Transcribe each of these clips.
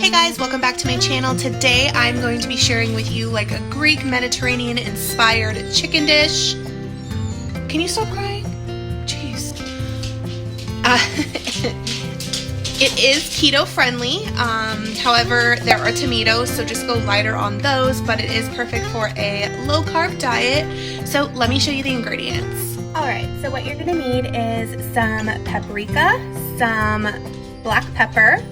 Hey guys, welcome back to my channel. Today I'm going to be sharing with you like a Greek Mediterranean inspired chicken dish. Can you stop crying? Jeez. It is keto friendly. However, there are tomatoes, so just go lighter on those, but it is perfect for a low carb diet. So let me show you the ingredients. Alright, so what you're gonna need is some paprika, some black pepper,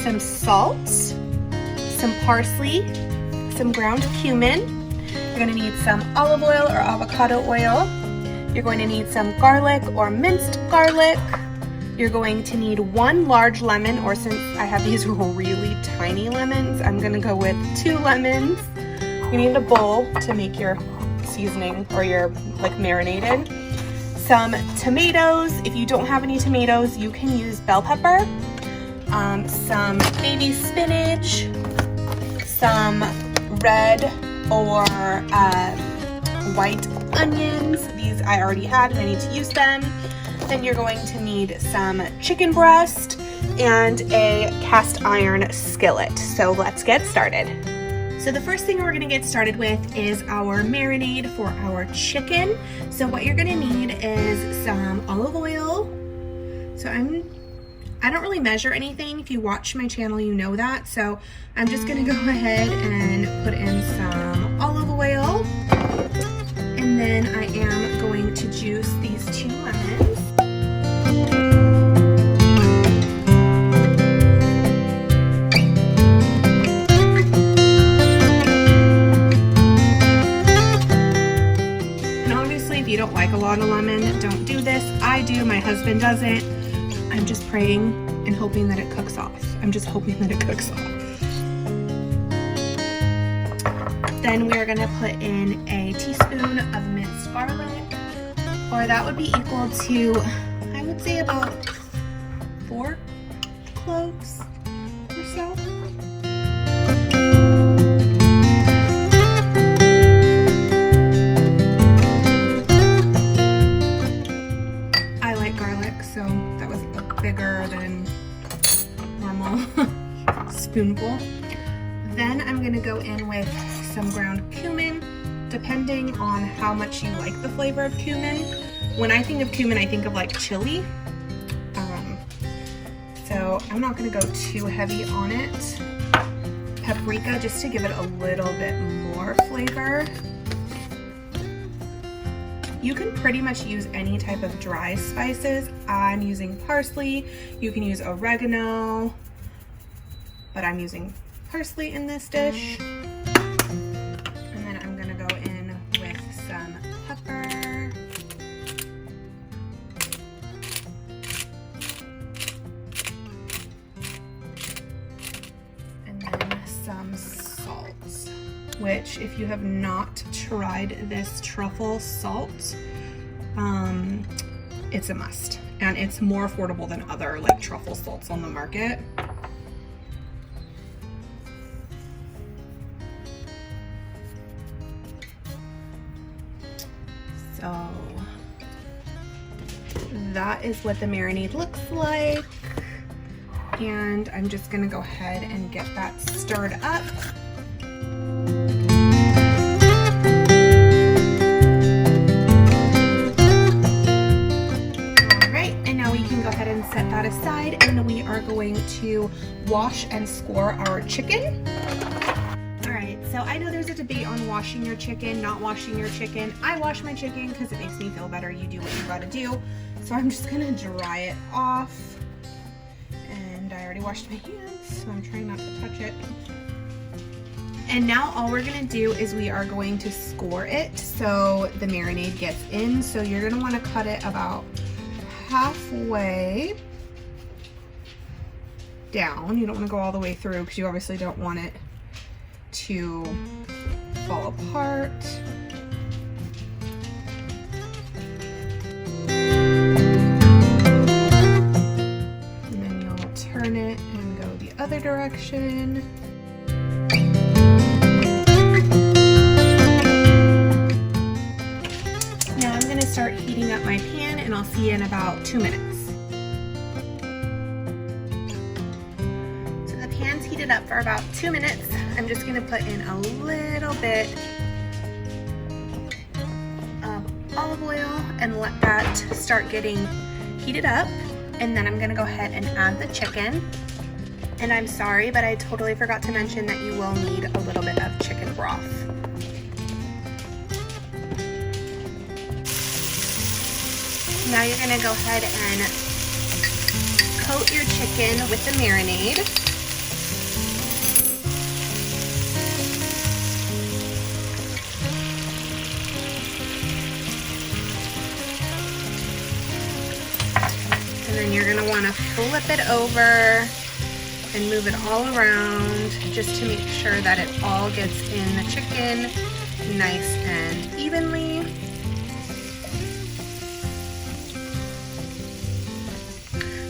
some salt, some parsley, some ground cumin. You're going to need some olive oil or avocado oil. You're going to need some garlic or minced garlic. You're going to need 1 large lemon, or since I have these really tiny lemons, I'm going to go with 2 lemons. You need a bowl to make your seasoning or your marinated. Some tomatoes. If you don't have any tomatoes, you can use bell pepper. Some baby spinach, some red or white onions. These I already had and I need to use them. Then you're going to need some chicken breast and a cast iron skillet. So let's get started. So the first thing we're going to get started with is our marinade for our chicken. So what you're going to need is some olive oil. So I don't really measure anything. If you watch my channel, you know that. So I'm just gonna go ahead and put in some olive oil. And then I am going to juice these 2 lemons. And obviously, if you don't like a lot of lemon, don't do this. I do, my husband doesn't. I'm just praying and hoping that it cooks off. I'm just hoping that it cooks off. Then we're gonna put in a teaspoon of minced garlic, or that would be equal to, I would say, about 4 cloves or so. I like garlic, so that was bigger than normal spoonful. Then I'm gonna go in with some ground cumin, depending on how much you like the flavor of cumin. When I think of cumin, I think of like chili. So I'm not gonna go too heavy on it. Paprika, just to give it a little bit more flavor. You can pretty much use any type of dry spices. I'm using parsley. You can use oregano, but I'm using parsley in this dish. And then I'm gonna go in with some pepper. And then some salt, which if you have not tried this truffle salt, it's a must, and it's more affordable than other like truffle salts on the market. So that is what the marinade looks like, and I'm just gonna go ahead and get that stirred up. Set that aside, and we are going to wash and score our chicken. Alright, so I know there's a debate on washing your chicken, not washing your chicken. I wash my chicken because it makes me feel better. You do what you gotta do. So I'm just gonna dry it off. And I already washed my hands, so I'm trying not to touch it. And now all we're gonna do is we are going to score it so the marinade gets in. So you're gonna wanna cut it about halfway down. You don't want to go all the way through because you obviously don't want it to fall apart. And then you'll turn it and go the other direction. Now I'm going to start heating up my pan, and I'll see you in about 2 minutes. So the pan's heating heated up for about 2 minutes. I'm just gonna put in a little bit of olive oil and let that start getting heated up. And then I'm gonna go ahead and add the chicken. And I'm sorry, but I totally forgot to mention that you will need a little bit of chicken broth. Now you're gonna go ahead and coat your chicken with the marinade. And then you're gonna wanna flip it over and move it all around just to make sure that it all gets in the chicken nice and evenly.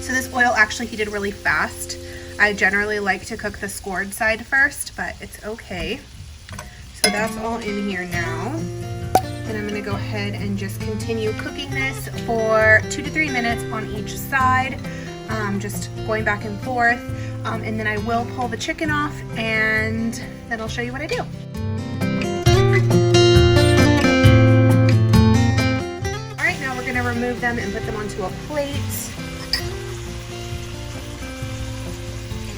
So this oil actually heated really fast. I generally like to cook the scored side first, but it's okay. So that's all in here now. And I'm gonna go ahead and just continue cooking this for 2 to 3 minutes on each side, just going back and forth. And then I will pull the chicken off and then I'll show you what I do. All right, now we're gonna remove them and put them onto a plate.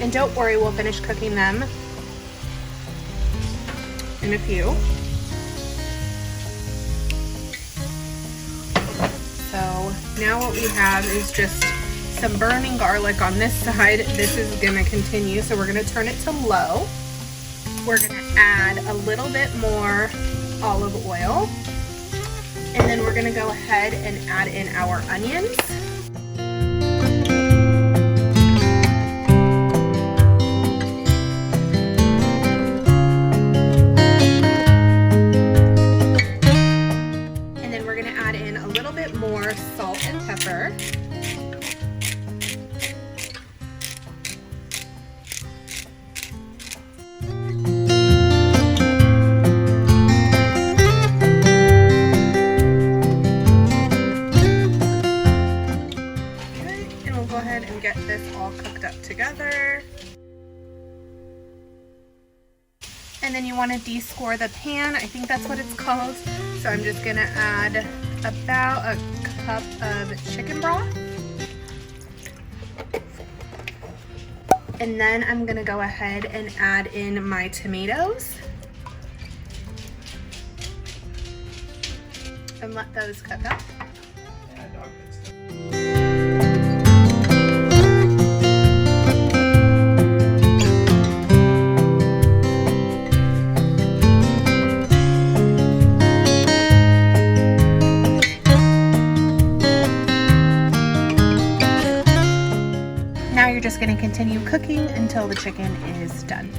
And don't worry, we'll finish cooking them in a few. So now what we have is just some burning garlic on this side. This is gonna continue, so we're gonna turn it to low. We're gonna add a little bit more olive oil. And then we're gonna go ahead and add in our onions. More salt and pepper. Okay, and we'll go ahead and get this all cooked up together. And then you want to de-score the pan. I think that's what it's called. So I'm just gonna add about a cup of chicken broth. And then I'm gonna go ahead and add in my tomatoes. And let those cook up. Now you're just going to continue cooking until the chicken is done.